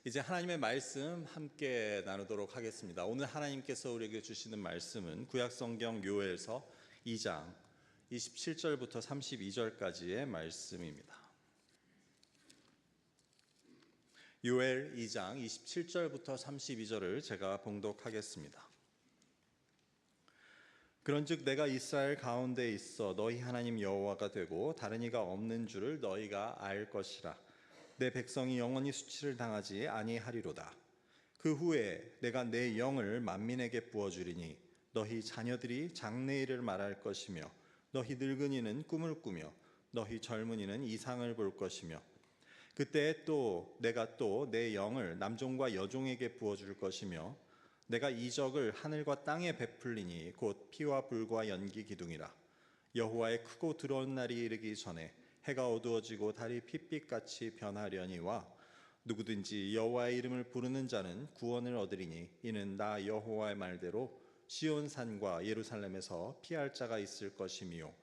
이제 하나님의 말씀 함께 나누도록 하겠습니다. 오늘 하나님께서 우리에게 주시는 말씀은 구약성경 요엘서 2장 27절부터 32절까지의 말씀입니다. 요엘 2장 27절부터 32절을 제가 봉독하겠습니다. 그런즉 내가 이스라엘 가운데 있어 너희 하나님 여호와가 되고 다른 이가 없는 줄을 너희가 알 것이라. 내 백성이 영원히 수치를 당하지 아니하리로다. 그 후에 내가 내 영을 만민에게 부어주리니 너희 자녀들이 장래일을 말할 것이며 너희 늙은이는 꿈을 꾸며 너희 젊은이는 이상을 볼 것이며 그때 또 내가 또 내 영을 남종과 여종에게 부어줄 것이며 내가 이적을 하늘과 땅에 베풀리니 곧 피와 불과 연기 기둥이라. 여호와의 크고 두려운 날이 이르기 전에 해가 어두워지고 달이 핏빛같이 변하려니와 누구든지 여호와의 이름을 부르는 자는 구원을 얻으리니 이는 나 여호와의 말대로 시온산과 예루살렘에서 피할 자가 있을 것이미요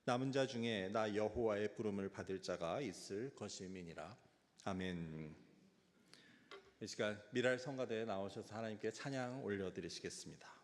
남은 자 중에 나 여호와의 부름을 받을 자가 있을 것임이니라. 아멘. 이 시간 미랄 성가대에 나오셔서 하나님께 찬양 올려드리시겠습니다.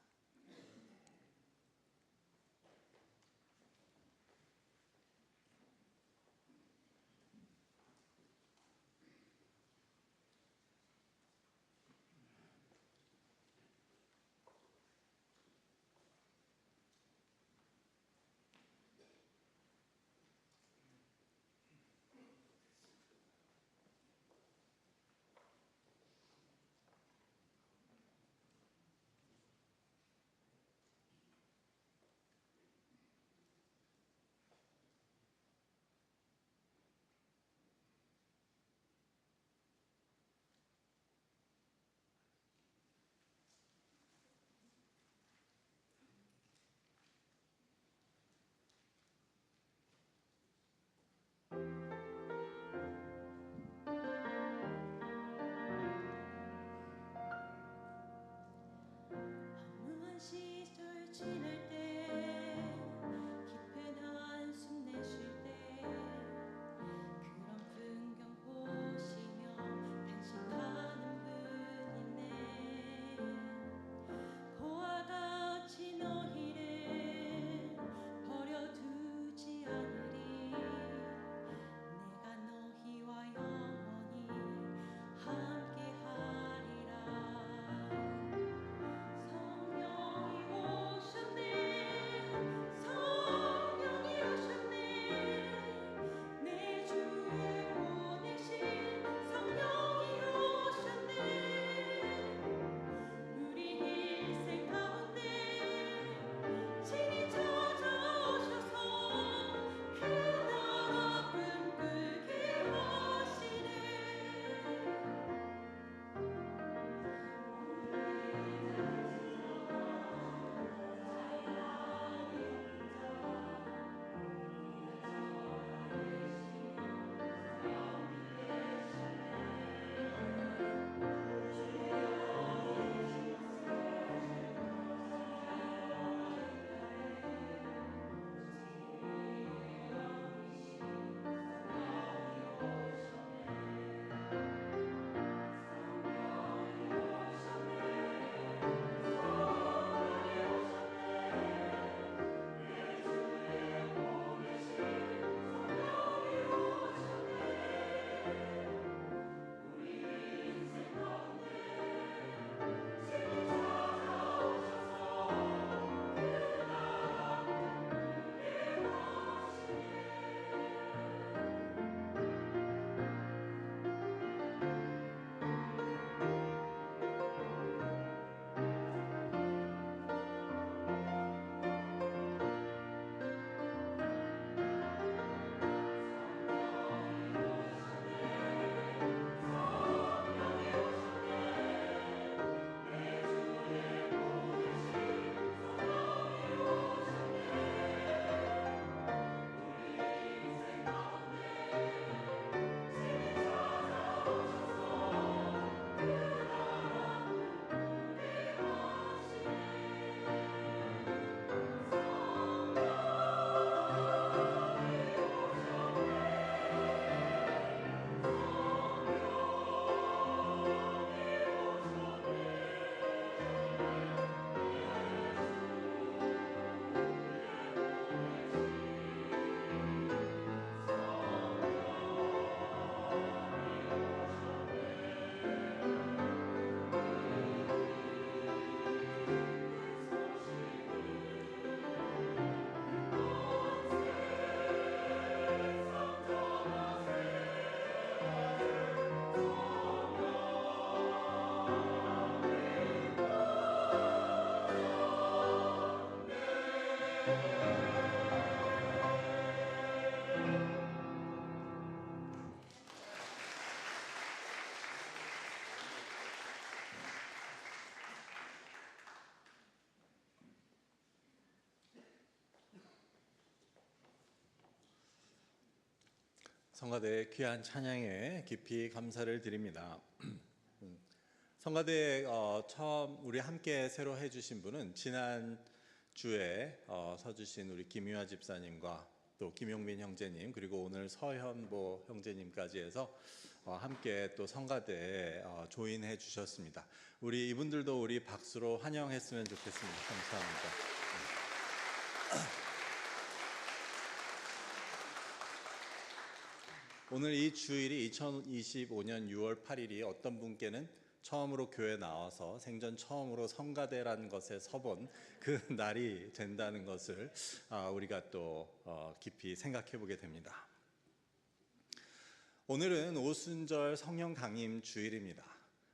성가대의 귀한 찬양에 깊이 감사를 드립니다. 성가대에 처음 우리 함께 새로 해주신 분은 지난 주에 서주신 우리 김유아 집사님과 또 김용민 형제님, 그리고 오늘 서현보 형제님까지 해서 함께 또 성가대에 조인해 주셨습니다. 우리 이분들도 우리 박수로 환영했으면 좋겠습니다. 감사합니다. 오늘 이 주일이 2025년 6월 8일이 어떤 분께는 처음으로 교회 나와서 생전 처음으로 성가대라는 것에 서본 그 날이 된다는 것을 우리가 또 깊이 생각해 보게 됩니다. 오늘은 오순절 성령 강림 주일입니다.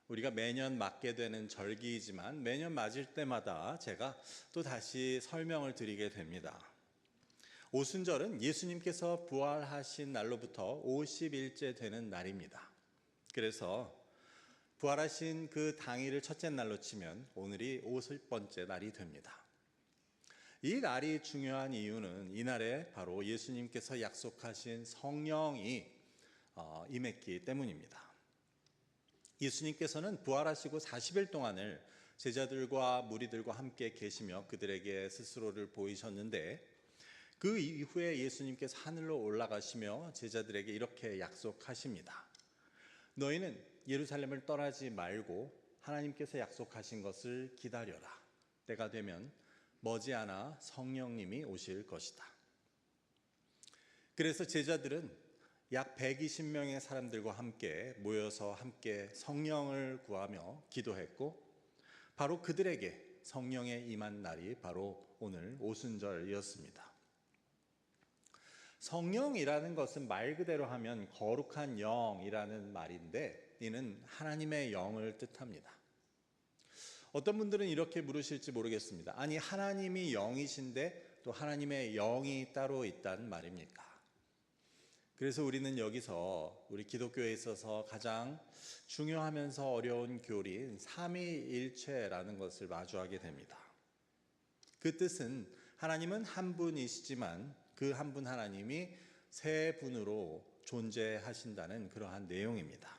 우리가 매년 맞게 되는 절기이지만 매년 맞을 때마다 제가 또 다시 설명을 드리게 됩니다. 오순절은 예수님께서 부활하신 날로부터 50일째 되는 날입니다. 그래서 부활하신 그 당일을 첫째 날로 치면 오늘이 50번째 날이 됩니다. 이 날이 중요한 이유는 이날에 바로 예수님께서 약속하신 성령이 임했기 때문입니다. 예수님께서는 부활하시고 40일 동안을 제자들과 무리들과 함께 계시며 그들에게 스스로를 보이셨는데 그 이후에 예수님께서 하늘로 올라가시며 제자들에게 이렇게 약속하십니다. 너희는 예루살렘을 떠나지 말고 하나님께서 약속하신 것을 기다려라. 때가 되면 머지않아 성령님이 오실 것이다. 그래서 제자들은 약 120명의 사람들과 함께 모여서 함께 성령을 구하며 기도했고 바로 그들에게 성령의 임한 날이 바로 오늘 오순절이었습니다. 성령이라는 것은 말 그대로 하면 거룩한 영이라는 말인데 이는 하나님의 영을 뜻합니다. 어떤 분들은 이렇게 물으실지 모르겠습니다. 아니 하나님이 영이신데 또 하나님의 영이 따로 있단 말입니까? 그래서 우리는 여기서 우리 기독교에 있어서 가장 중요하면서 어려운 교리인 삼위일체라는 것을 마주하게 됩니다. 그 뜻은 하나님은 한 분이시지만 그 한 분 하나님이 세 분으로 존재하신다는 그러한 내용입니다.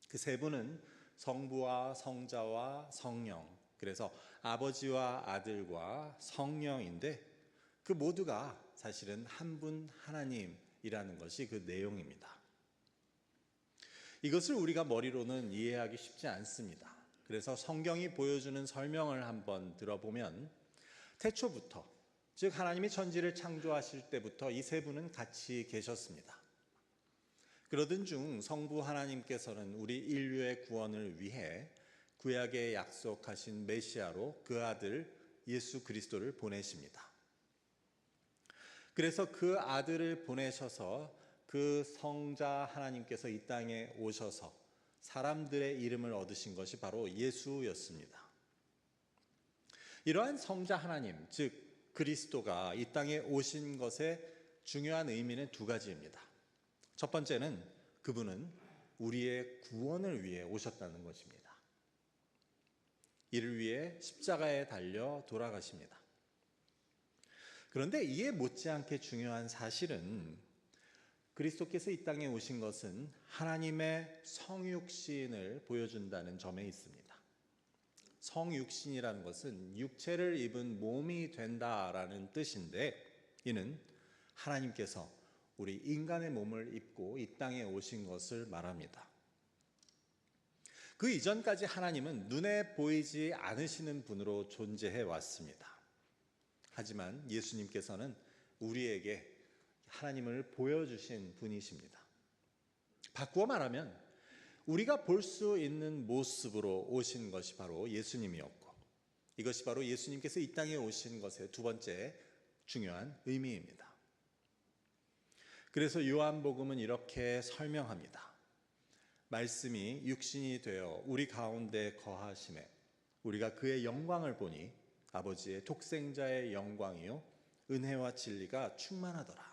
그 세 분은 성부와 성자와 성령, 그래서 아버지와 아들과 성령인데 그 모두가 사실은 한 분 하나님이라는 것이 그 내용입니다. 이것을 우리가 머리로는 이해하기 쉽지 않습니다. 그래서 성경이 보여주는 설명을 한번 들어보면 태초부터 즉 하나님이 천지를 창조하실 때부터 이 세 분은 같이 계셨습니다. 그러던 중 성부 하나님께서는 우리 인류의 구원을 위해 구약에 약속하신 메시아로 그 아들 예수 그리스도를 보내십니다. 그래서 그 아들을 보내셔서 그 성자 하나님께서 이 땅에 오셔서 사람들의 이름을 얻으신 것이 바로 예수였습니다. 이러한 성자 하나님, 즉 그리스도가 이 땅에 오신 것의 중요한 의미는 두 가지입니다. 첫 번째는 그분은 우리의 구원을 위해 오셨다는 것입니다. 이를 위해 십자가에 달려 돌아가십니다. 그런데 이에 못지않게 중요한 사실은 그리스도께서 이 땅에 오신 것은 하나님의 성육신을 보여준다는 점에 있습니다. 성육신이라는 것은 육체를 입은 몸이 된다라는 뜻인데 이는 하나님께서 우리 인간의 몸을 입고 이 땅에 오신 것을 말합니다. 그 이전까지 하나님은 눈에 보이지 않으시는 분으로 존재해 왔습니다. 하지만 예수님께서는 우리에게 하나님을 보여주신 분이십니다. 바꾸어 말하면 우리가 볼 수 있는 모습으로 오신 것이 바로 예수님이었고 이것이 바로 예수님께서 이 땅에 오신 것의 두 번째 중요한 의미입니다. 그래서 요한복음은 이렇게 설명합니다. 말씀이 육신이 되어 우리 가운데 거하심에 우리가 그의 영광을 보니 아버지의 독생자의 영광이요 은혜와 진리가 충만하더라.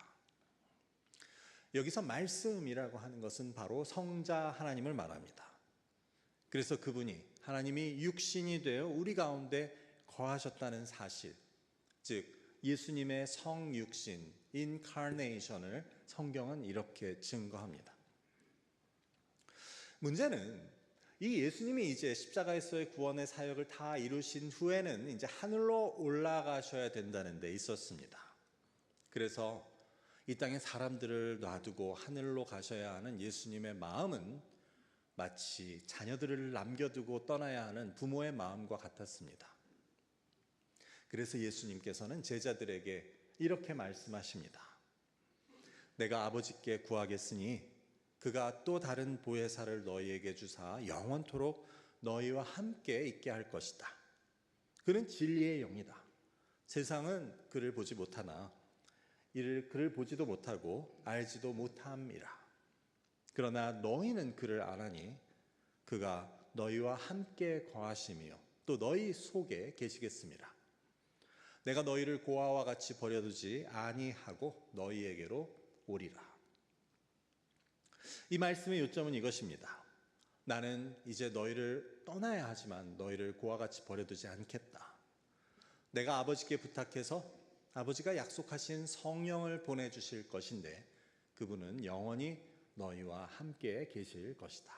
여기서 말씀이라고 하는 것은 바로 성자 하나님을 말합니다. 그래서 그분이 하나님이 육신이 되어 우리 가운데 거하셨다는 사실, 즉 예수님의 성육신, 인카네이션을 성경은 이렇게 증거합니다. 문제는 이 예수님이 이제 십자가에서의 구원의 사역을 다 이루신 후에는 이제 하늘로 올라가셔야 된다는 데 있었습니다. 그래서 이 땅에 사람들을 놔두고 하늘로 가셔야 하는 예수님의 마음은 마치 자녀들을 남겨두고 떠나야 하는 부모의 마음과 같았습니다. 그래서 예수님께서는 제자들에게 이렇게 말씀하십니다. 내가 아버지께 구하겠으니 그가 또 다른 보혜사를 너희에게 주사 영원토록 너희와 함께 있게 할 것이다. 그는 진리의 영이다. 세상은 그를 보지 못하나 이를 그를 보지도 못하고 알지도 못함이라. 그러나 너희는 그를 아나니 그가 너희와 함께 거하시며 또 너희 속에 계시겠습니다. 내가 너희를 고아와 같이 버려두지 아니하고 너희에게로 오리라. 이 말씀의 요점은 이것입니다. 나는 이제 너희를 떠나야 하지만 너희를 고아와 같이 버려두지 않겠다. 내가 아버지께 부탁해서 아버지가 약속하신 성령을 보내주실 것인데 그분은 영원히 너희와 함께 계실 것이다.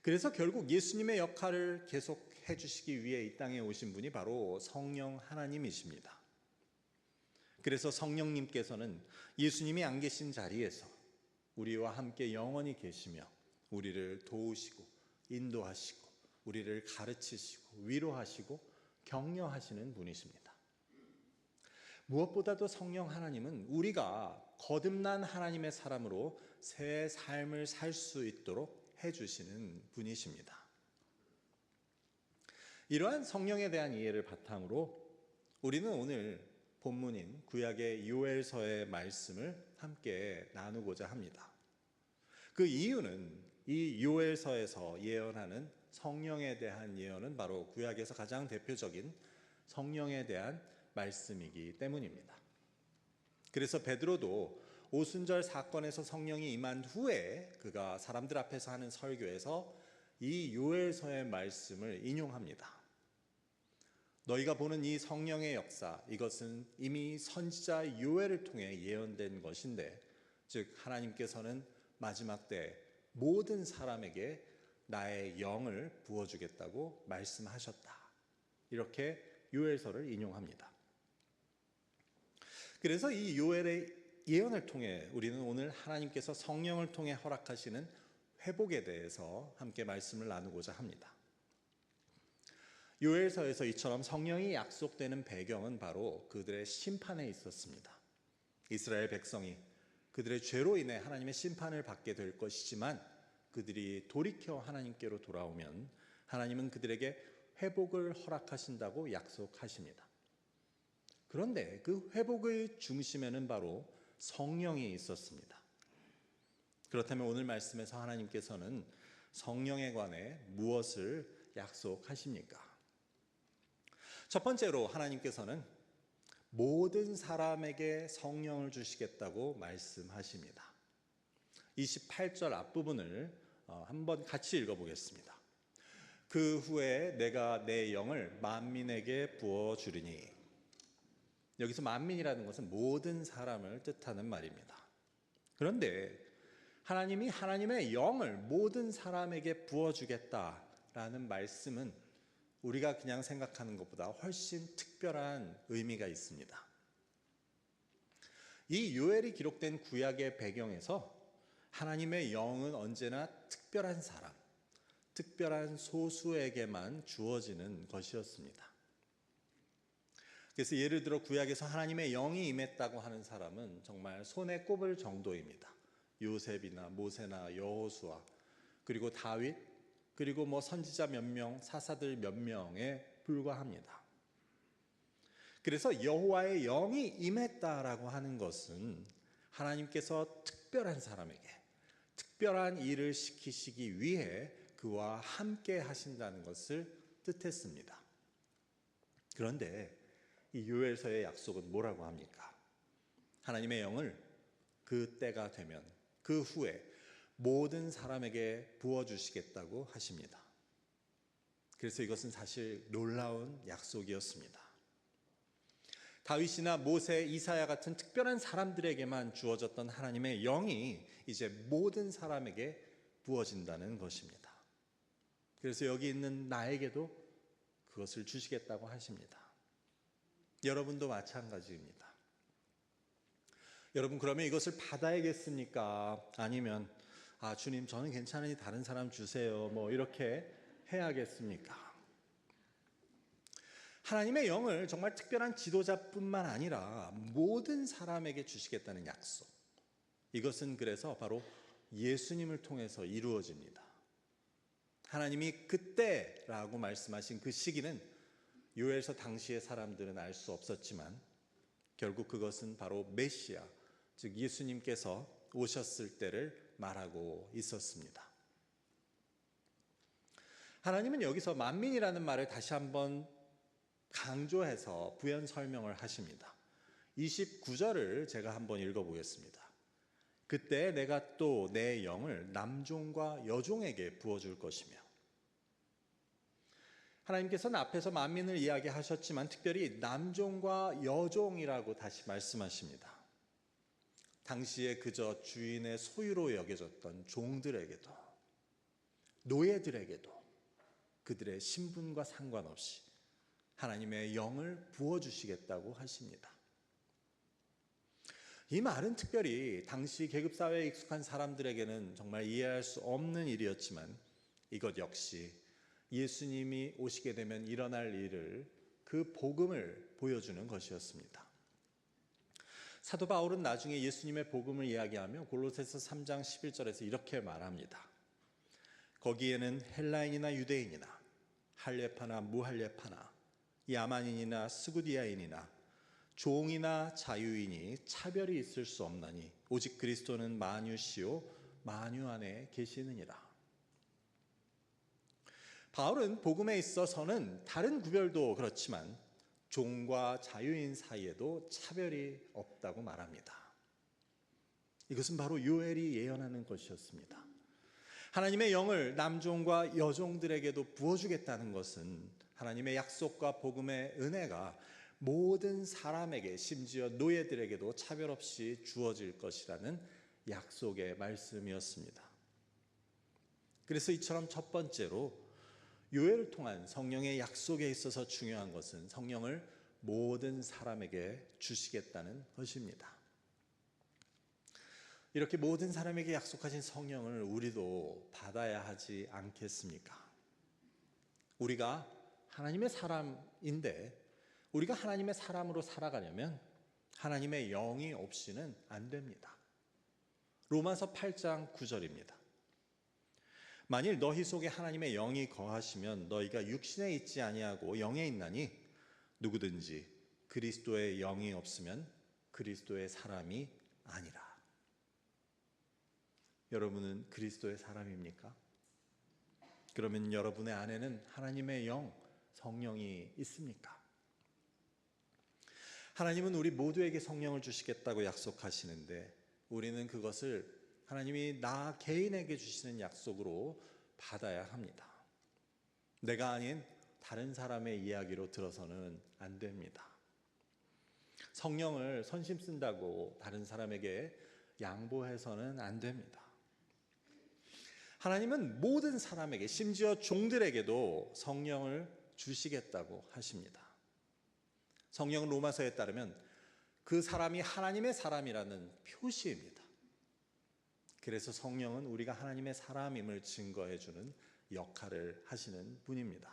그래서 결국 예수님의 역할을 계속 해주시기 위해 이 땅에 오신 분이 바로 성령 하나님이십니다. 그래서 성령님께서는 예수님이 안 계신 자리에서 우리와 함께 영원히 계시며 우리를 도우시고 인도하시고 우리를 가르치시고 위로하시고 격려하시는 분이십니다. 무엇보다도 성령 하나님은 우리가 거듭난 하나님의 사람으로 새 삶을 살 수 있도록 해주시는 분이십니다. 이러한 성령에 대한 이해를 바탕으로 우리는 오늘 본문인 구약의 요엘서의 말씀을 함께 나누고자 합니다. 그 이유는 이 요엘서에서 예언하는 성령에 대한 예언은 바로 구약에서 가장 대표적인 성령에 대한 말씀이기 때문입니다. 그래서 베드로도 오순절 사건에서 성령이 임한 후에 그가 사람들 앞에서 하는 설교에서 이 요엘서의 말씀을 인용합니다. 너희가 보는 이 성령의 역사, 이것은 이미 선지자 요엘을 통해 예언된 것인데, 즉 하나님께서는 마지막 때 모든 사람에게 나의 영을 부어주겠다고 말씀하셨다. 이렇게 요엘서를 인용합니다. 그래서 이 요엘의 예언을 통해 우리는 오늘 하나님께서 성령을 통해 허락하시는 회복에 대해서 함께 말씀을 나누고자 합니다. 요엘서에서 이처럼 성령이 약속되는 배경은 바로 그들의 심판에 있었습니다. 이스라엘 백성이 그들의 죄로 인해 하나님의 심판을 받게 될 것이지만 그들이 돌이켜 하나님께로 돌아오면 하나님은 그들에게 회복을 허락하신다고 약속하십니다. 그런데 그 회복의 중심에는 바로 성령이 있었습니다. 그렇다면 오늘 말씀에서 하나님께서는 성령에 관해 무엇을 약속하십니까? 첫 번째로 하나님께서는 모든 사람에게 성령을 주시겠다고 말씀하십니다. 28절 앞부분을 한번 같이 읽어보겠습니다. 그 후에 내가 내 영을 만민에게 부어주리니. 여기서 만민이라는 것은 모든 사람을 뜻하는 말입니다. 그런데 하나님이 하나님의 영을 모든 사람에게 부어주겠다라는 말씀은 우리가 그냥 생각하는 것보다 훨씬 특별한 의미가 있습니다. 이 요엘이 기록된 구약의 배경에서 하나님의 영은 언제나 특별한 사람, 특별한 소수에게만 주어지는 것이었습니다. 그래서 예를 들어 구약에서 하나님의 영이 임했다고 하는 사람은 정말 손에 꼽을 정도입니다. 요셉이나 모세나 여호수아, 그리고 다윗, 그리고 선지자 몇 명, 사사들 몇 명에 불과합니다. 그래서 여호와의 영이 임했다라고 하는 것은 하나님께서 특별한 사람에게 특별한 일을 시키시기 위해 그와 함께 하신다는 것을 뜻했습니다. 그런데 이 요엘서의 약속은 뭐라고 합니까? 하나님의 영을 그 때가 되면 그 후에 모든 사람에게 부어주시겠다고 하십니다. 그래서 이것은 사실 놀라운 약속이었습니다. 다윗이나 모세, 이사야 같은 특별한 사람들에게만 주어졌던 하나님의 영이 이제 모든 사람에게 부어진다는 것입니다. 그래서 여기 있는 나에게도 그것을 주시겠다고 하십니다. 여러분도 마찬가지입니다. 여러분, 그러면 이것을 받아야겠습니까? 아니면 주님, 저는 괜찮으니 다른 사람 주세요, 이렇게 해야겠습니까? 하나님의 영을 정말 특별한 지도자뿐만 아니라 모든 사람에게 주시겠다는 약속, 이것은 그래서 바로 예수님을 통해서 이루어집니다. 하나님이 그때라고 말씀하신 그 시기는 요엘서 당시의 사람들은 알 수 없었지만 결국 그것은 바로 메시아, 즉 예수님께서 오셨을 때를 말하고 있었습니다. 하나님은 여기서 만민이라는 말을 다시 한번 강조해서 부연 설명을 하십니다. 29절을 제가 한번 읽어보겠습니다. 그때 내가 또 내 영을 남종과 여종에게 부어줄 것이며, 하나님께서는 앞에서 만민을 이야기하셨지만 특별히 남종과 여종이라고 다시 말씀하십니다. 당시에 그저 주인의 소유로 여겨졌던 종들에게도, 노예들에게도 그들의 신분과 상관없이 하나님의 영을 부어주시겠다고 하십니다. 이 말은 특별히 당시 계급사회에 익숙한 사람들에게는 정말 이해할 수 없는 일이었지만 이것 역시 예수님이 오시게 되면 일어날 일을, 그 복음을 보여주는 것이었습니다. 사도 바울은 나중에 예수님의 복음을 이야기하며 골로새서 3장 11절에서 이렇게 말합니다. 거기에는 헬라인이나 유대인이나 할례파나 무할례파나 야만인이나 스구디아인이나 종이나 자유인이 차별이 있을 수 없나니 오직 그리스도는 만유시요 만유 안에 계시느니라. 바울은 복음에 있어서는 다른 구별도 그렇지만 종과 자유인 사이에도 차별이 없다고 말합니다. 이것은 바로 요엘이 예언하는 것이었습니다. 하나님의 영을 남종과 여종들에게도 부어주겠다는 것은 하나님의 약속과 복음의 은혜가 모든 사람에게, 심지어 노예들에게도 차별 없이 주어질 것이라는 약속의 말씀이었습니다. 그래서 이처럼 첫 번째로 요엘을 통한 성령의 약속에 있어서 중요한 것은 성령을 모든 사람에게 주시겠다는 것입니다. 이렇게 모든 사람에게 약속하신 성령을 우리도 받아야 하지 않겠습니까? 우리가 하나님의 사람인데 우리가 하나님의 사람으로 살아가려면 하나님의 영이 없이는 안 됩니다. 로마서 8장 9절입니다. 만일 너희 속에 하나님의 영이 거하시면 너희가 육신에 있지 아니하고 영에 있나니 누구든지 그리스도의 영이 없으면 그리스도의 사람이 아니라. 여러분은 그리스도의 사람입니까? 그러면 여러분의 안에는 하나님의 영, 성령이 있습니까? 하나님은 우리 모두에게 성령을 주시겠다고 약속하시는데 우리는 그것을 하나님이 나 개인에게 주시는 약속으로 받아야 합니다. 내가 아닌 다른 사람의 이야기로 들어서는 안 됩니다. 성령을 선심 쓴다고 다른 사람에게 양보해서는 안 됩니다. 하나님은 모든 사람에게, 심지어 종들에게도 성령을 주시겠다고 하십니다. 성령은 로마서에 따르면 그 사람이 하나님의 사람이라는 표시입니다. 그래서 성령은 우리가 하나님의 사람임을 증거해 주는 역할을 하시는 분입니다.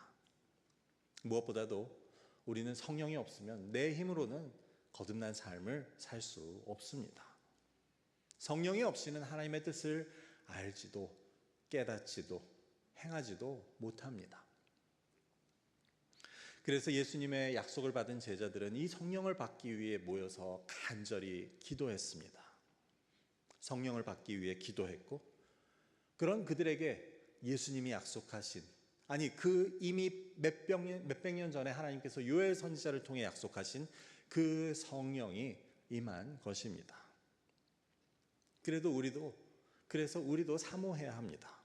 무엇보다도 우리는 성령이 없으면 내 힘으로는 거듭난 삶을 살 수 없습니다. 성령이 없이는 하나님의 뜻을 알지도 깨닫지도 행하지도 못합니다. 그래서 예수님의 약속을 받은 제자들은 이 성령을 받기 위해 모여서 간절히 기도했습니다. 성령을 받기 위해 기도했고, 그런 그들에게 예수님이 약속하신, 아니 그 이미 몇백 년 전에 하나님께서 요엘 선지자를 통해 약속하신 그 성령이 임한 것입니다. 그래서 우리도 사모해야 합니다.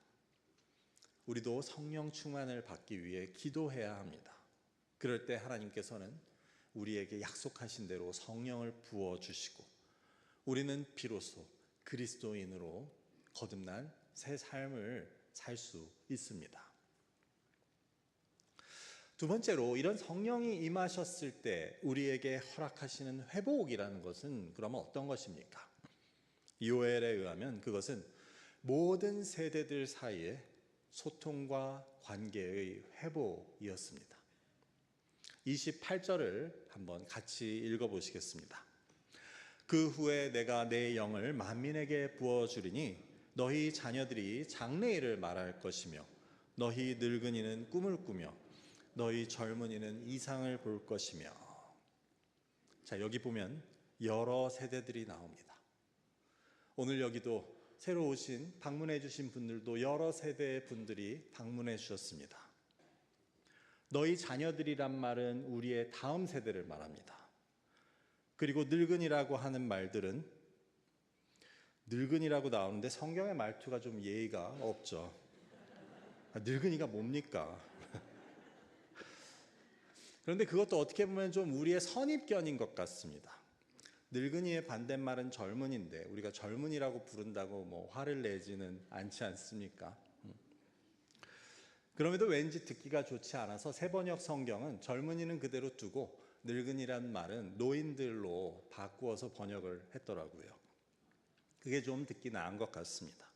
우리도 성령 충만을 받기 위해 기도해야 합니다. 그럴 때 하나님께서는 우리에게 약속하신 대로 성령을 부어주시고 우리는 비로소 그리스도인으로 거듭난 새 삶을 살 수 있습니다. 두 번째로, 이런 성령이 임하셨을 때 우리에게 허락하시는 회복이라는 것은 그러면 어떤 것입니까? 요엘에 의하면 그것은 모든 세대들 사이의 소통과 관계의 회복이었습니다. 28절을 한번 같이 읽어보시겠습니다. 그 후에 내가 내 영을 만민에게 부어주리니 너희 자녀들이 장래일을 말할 것이며 너희 늙은이는 꿈을 꾸며 너희 젊은이는 이상을 볼 것이며. 자, 여기 보면 여러 세대들이 나옵니다. 오늘 여기도 새로 오신 방문해 주신 분들도 여러 세대의 분들이 방문해 주셨습니다. 너희 자녀들이란 말은 우리의 다음 세대를 말합니다. 그리고 늙은이라고 하는 말들은 늙은이라고 나오는데 성경의 말투가 좀 예의가 없죠. 늙은이가 뭡니까? 그런데 그것도 어떻게 보면 좀 우리의 선입견인 것 같습니다. 늙은이의 반대말은 젊은인데 우리가 젊은이라고 부른다고 뭐 화를 내지는 않지 않습니까? 그럼에도 왠지 듣기가 좋지 않아서 새번역 성경은 젊은이는 그대로 두고 늙은이란 말은 노인들로 바꾸어서 번역을 했더라고요. 그게 좀 듣기 나은 것 같습니다.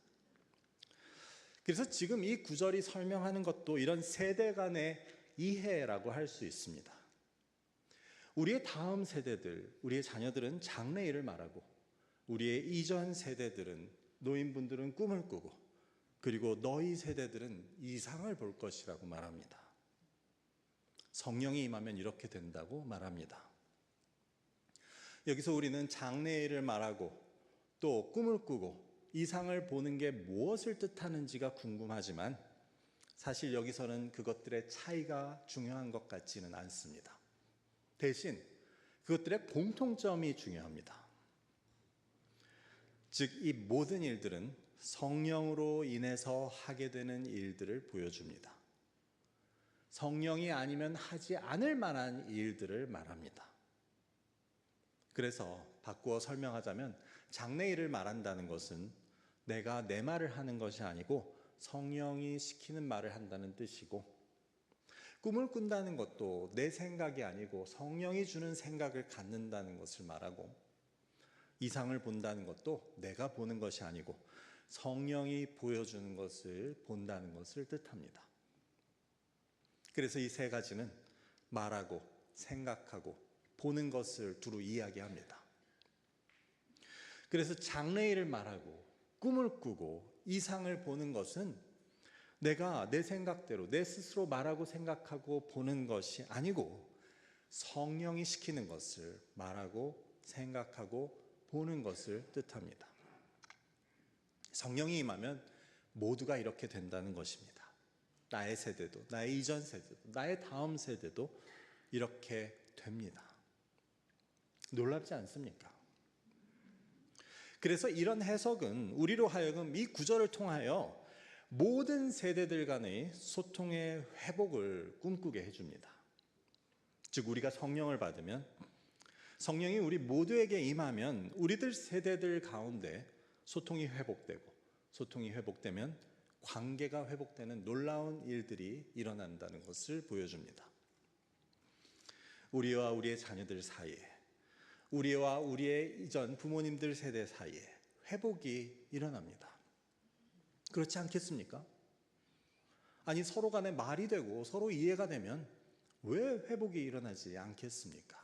그래서 지금 이 구절이 설명하는 것도 이런 세대 간의 이해라고 할 수 있습니다. 우리의 다음 세대들, 우리의 자녀들은 장래일을 말하고 우리의 이전 세대들은, 노인분들은 꿈을 꾸고, 그리고 너희 세대들은 이상을 볼 것이라고 말합니다. 성령이 임하면 이렇게 된다고 말합니다. 여기서 우리는 장래일을 말하고 또 꿈을 꾸고 이상을 보는 게 무엇을 뜻하는지가 궁금하지만 사실 여기서는 그것들의 차이가 중요한 것 같지는 않습니다. 대신 그것들의 공통점이 중요합니다. 즉, 이 모든 일들은 성령으로 인해서 하게 되는 일들을 보여줍니다. 성령이 아니면 하지 않을 만한 일들을 말합니다. 그래서 바꾸어 설명하자면 장래일을 말한다는 것은 내가 내 말을 하는 것이 아니고 성령이 시키는 말을 한다는 뜻이고, 꿈을 꾼다는 것도 내 생각이 아니고 성령이 주는 생각을 갖는다는 것을 말하고, 이상을 본다는 것도 내가 보는 것이 아니고 성령이 보여주는 것을 본다는 것을 뜻합니다. 그래서 이 세 가지는 말하고 생각하고 보는 것을 두루 이야기합니다. 그래서 장래일을 말하고 꿈을 꾸고 이상을 보는 것은 내가 내 생각대로 내 스스로 말하고 생각하고 보는 것이 아니고 성령이 시키는 것을 말하고 생각하고 보는 것을 뜻합니다. 성령이 임하면 모두가 이렇게 된다는 것입니다. 나의 세대도, 나의 이전 세대도, 나의 다음 세대도 이렇게 됩니다. 놀랍지 않습니까? 그래서 이런 해석은 우리로 하여금 이 구절을 통하여 모든 세대들 간의 소통의 회복을 꿈꾸게 해줍니다. 즉, 우리가 성령을 받으면, 성령이 우리 모두에게 임하면 우리들 세대들 가운데 소통이 회복되고, 소통이 회복되면 관계가 회복되는 놀라운 일들이 일어난다는 것을 보여줍니다. 우리와 우리의 자녀들 사이에, 우리와 우리의 이전 부모님들 세대 사이에 회복이 일어납니다. 그렇지 않겠습니까? 아니, 서로 간에 말이 되고 서로 이해가 되면 왜 회복이 일어나지 않겠습니까?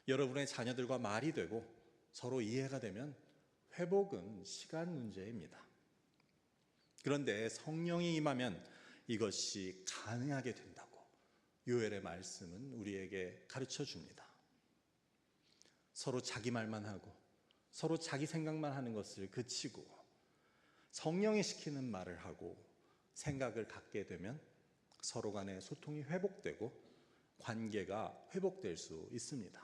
여러분의 자녀들과 말이 되고 서로 이해가 되면 회복은 시간 문제입니다. 그런데 성령이 임하면 이것이 가능하게 된다고 요엘의 말씀은 우리에게 가르쳐 줍니다. 서로 자기 말만 하고 서로 자기 생각만 하는 것을 그치고 성령이 시키는 말을 하고 생각을 갖게 되면 서로 간의 소통이 회복되고 관계가 회복될 수 있습니다.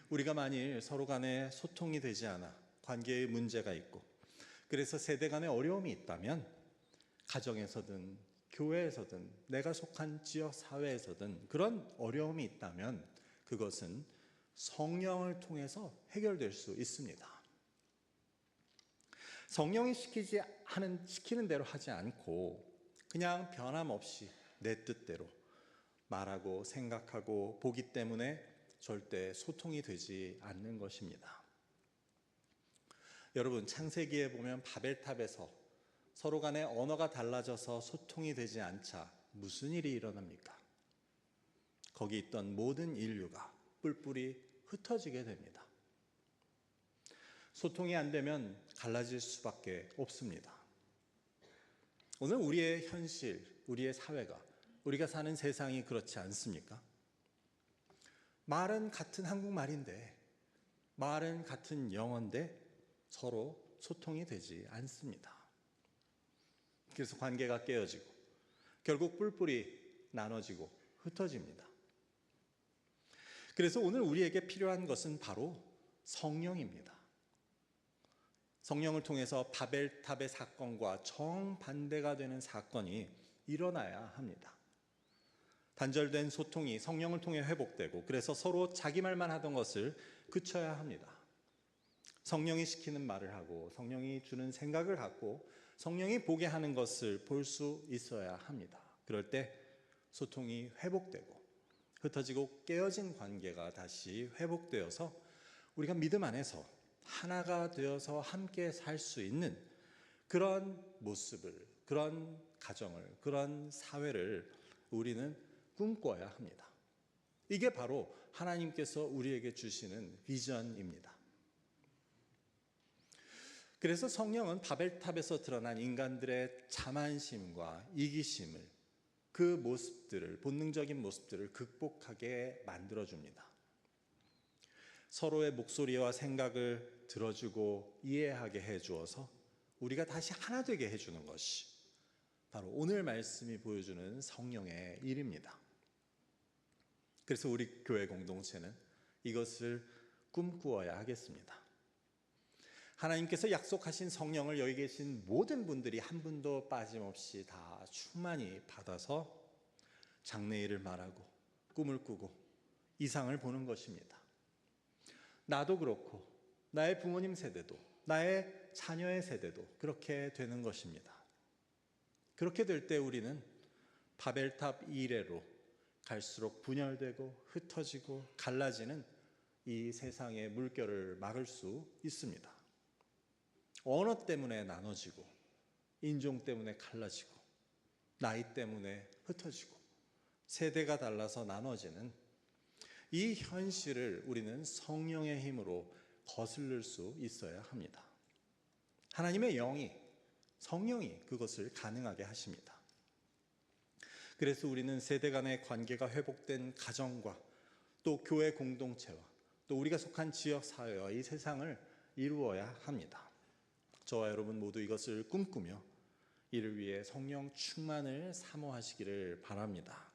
우리가 만일 서로 간에 소통이 되지 않아 관계에 문제가 있고 그래서 세대 간의 어려움이 있다면 가정에서든 교회에서든 내가 속한 지역 사회에서든 그런 어려움이 있다면 그것은 성령을 통해서 해결될 수 있습니다. 성령이 시키는 대로 하지 않고 그냥 변함없이 내 뜻대로 말하고 생각하고 보기 때문에 절대 소통이 되지 않는 것입니다. 여러분, 창세기에 보면 바벨탑에서 서로 간의 언어가 달라져서 소통이 되지 않자 무슨 일이 일어납니까? 거기 있던 모든 인류가 뿔뿔이 흩어지게 됩니다. 소통이 안 되면 갈라질 수밖에 없습니다. 오늘 우리의 현실, 우리의 사회가, 우리가 사는 세상이 그렇지 않습니까? 말은 같은 한국말인데, 말은 같은 영어인데 서로 소통이 되지 않습니다. 그래서 관계가 깨어지고 결국 뿔뿔이 나눠지고 흩어집니다. 그래서 오늘 우리에게 필요한 것은 바로 성령입니다. 성령을 통해서 바벨탑의 사건과 정반대가 되는 사건이 일어나야 합니다. 단절된 소통이 성령을 통해 회복되고 그래서 서로 자기 말만 하던 것을 그쳐야 합니다. 성령이 시키는 말을 하고 성령이 주는 생각을 갖고 성령이 보게 하는 것을 볼 수 있어야 합니다. 그럴 때 소통이 회복되고 흩어지고 깨어진 관계가 다시 회복되어서 우리가 믿음 안에서 하나가 되어서 함께 살 수 있는 그런 모습을, 그런 가정을, 그런 사회를 우리는 꿈꿔야 합니다. 이게 바로 하나님께서 우리에게 주시는 비전입니다. 그래서 성령은 바벨탑에서 드러난 인간들의 자만심과 이기심을, 그 모습들을, 본능적인 모습들을 극복하게 만들어줍니다. 서로의 목소리와 생각을 들어주고 이해하게 해주어서 우리가 다시 하나 되게 해주는 것이 바로 오늘 말씀이 보여주는 성령의 일입니다. 그래서 우리 교회 공동체는 이것을 꿈꾸어야 하겠습니다. 하나님께서 약속하신 성령을 여기 계신 모든 분들이 한 분도 빠짐없이 다 충만히 받아서 장래일을 말하고 꿈을 꾸고 이상을 보는 것입니다. 나도 그렇고 나의 부모님 세대도 나의 자녀의 세대도 그렇게 되는 것입니다. 그렇게 될 때 우리는 바벨탑 이래로 갈수록 분열되고 흩어지고 갈라지는 이 세상의 물결을 막을 수 있습니다. 언어 때문에 나눠지고 인종 때문에 갈라지고 나이 때문에 흩어지고 세대가 달라서 나눠지는 이 현실을 우리는 성령의 힘으로 거슬릴 수 있어야 합니다. 하나님의 영이, 성령이 그것을 가능하게 하십니다. 그래서 우리는 세대 간의 관계가 회복된 가정과 또 교회 공동체와 또 우리가 속한 지역 사회와 이 세상을 이루어야 합니다. 저와 여러분 모두 이것을 꿈꾸며 이를 위해 성령 충만을 사모하시기를 바랍니다.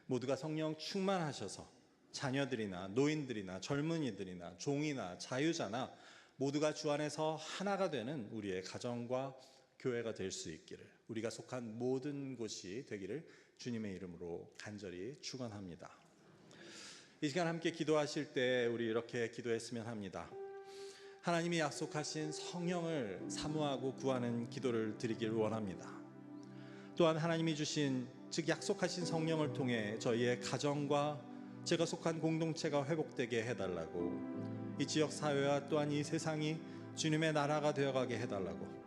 모두가 성령 충만하셔서 자녀들이나 노인들이나 젊은이들이나 종이나 자유자나 모두가 주 안에서 하나가 되는 우리의 가정과 교회가 될 수 있기를, 우리가 속한 모든 곳이 되기를 주님의 이름으로 간절히 축원합니다. 이 시간 함께 기도하실 때 우리 이렇게 기도했으면 합니다. 하나님이 약속하신 성령을 사모하고 구하는 기도를 드리길 원합니다. 또한 하나님이 주신 즉 약속하신 성령을 통해 저희의 가정과 제가 속한 공동체가 회복되게 해달라고, 이 지역 사회와 또한 이 세상이 주님의 나라가 되어가게 해달라고,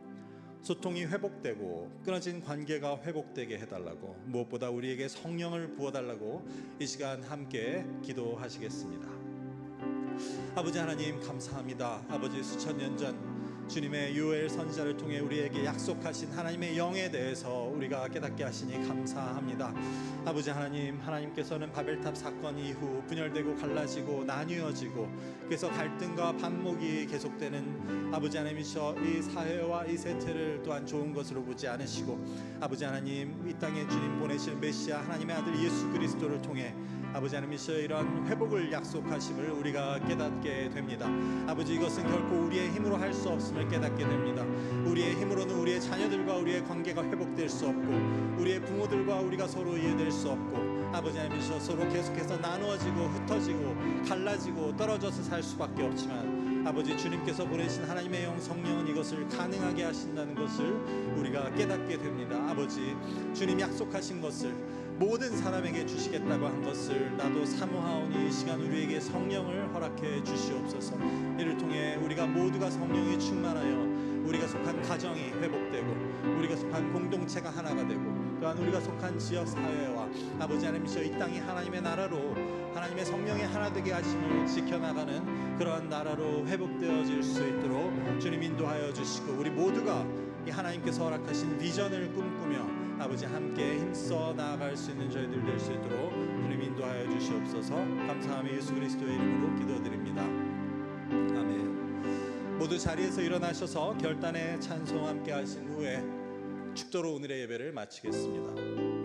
소통이 회복되고 끊어진 관계가 회복되게 해달라고, 무엇보다 우리에게 성령을 부어달라고 이 시간 함께 기도하시겠습니다. 아버지 하나님 감사합니다. 아버지 수천 년 전 주님의 요엘 선지자를 통해 우리에게 약속하신 하나님의 영에 대해서 우리가 깨닫게 하시니 감사합니다. 아버지 하나님, 하나님께서는 바벨탑 사건 이후 분열되고 갈라지고 나뉘어지고 그래서 갈등과 반목이 계속되는 아버지 하나님이셔 이 사회와 이 세태를 또한 좋은 것으로 보지 않으시고, 아버지 하나님 이 땅에 주님 보내실 메시아 하나님의 아들 예수 그리스도를 통해 아버지 하나님이셔 이런 회복을 약속하심을 우리가 깨닫게 됩니다. 아버지 이것은 결코 우리의 힘으로 할 수 없음을 깨닫게 됩니다. 우리의 힘으로는 우리의 자녀들과 우리의 관계가 회복될 수 없고 우리의 부모들과 우리가 서로 이해될 수 없고 아버지 하나님이셔 서로 계속해서 나누어지고 흩어지고 갈라지고 떨어져서 살 수밖에 없지만 아버지 주님께서 보내신 하나님의 영 성령은 이것을 가능하게 하신다는 것을 우리가 깨닫게 됩니다. 아버지 주님 약속하신 것을 모든 사람에게 주시겠다고 한 것을 나도 사모하오니 이 시간 우리에게 성령을 허락해 주시옵소서. 이를 통해 우리가 모두가 성령이 충만하여 우리가 속한 가정이 회복되고 우리가 속한 공동체가 하나가 되고 또한 우리가 속한 지역사회와 아버지 하나님이시여 이 땅이 하나님의 나라로 하나님의 성령의 하나 되게 하심을 지켜나가는 그러한 나라로 회복되어질 수 있도록 주님 인도하여 주시고 우리 모두가 이 하나님께서 허락하신 비전을 꿈꾸며 아버지 함께 힘써 나아갈 수 있는 저희들 될 수 있도록 주님 인도하여 주시옵소서. 감사하며 예수 그리스도의 이름으로 기도드립니다. 아멘. 모두 자리에서 일어나셔서 결단의 찬송 함께 하신 후에 축도로 오늘의 예배를 마치겠습니다.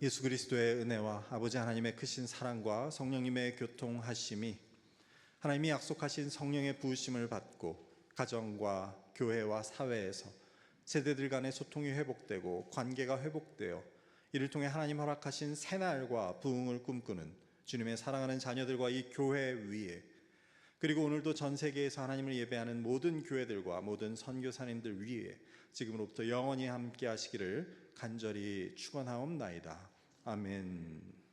예수 그리스도의 은혜와 아버지 하나님의 크신 사랑과 성령님의 교통하심이 하나님이 약속하신 성령의 부으심을 받고 가정과 교회와 사회에서 세대들 간의 소통이 회복되고 관계가 회복되어 이를 통해 하나님 허락하신 새날과 부흥을 꿈꾸는 주님의 사랑하는 자녀들과 이 교회 위에, 그리고 오늘도 전 세계에서 하나님을 예배하는 모든 교회들과 모든 선교사님들 위에 지금으로부터 영원히 함께 하시기를 간절히 축원하옵나이다. 아멘.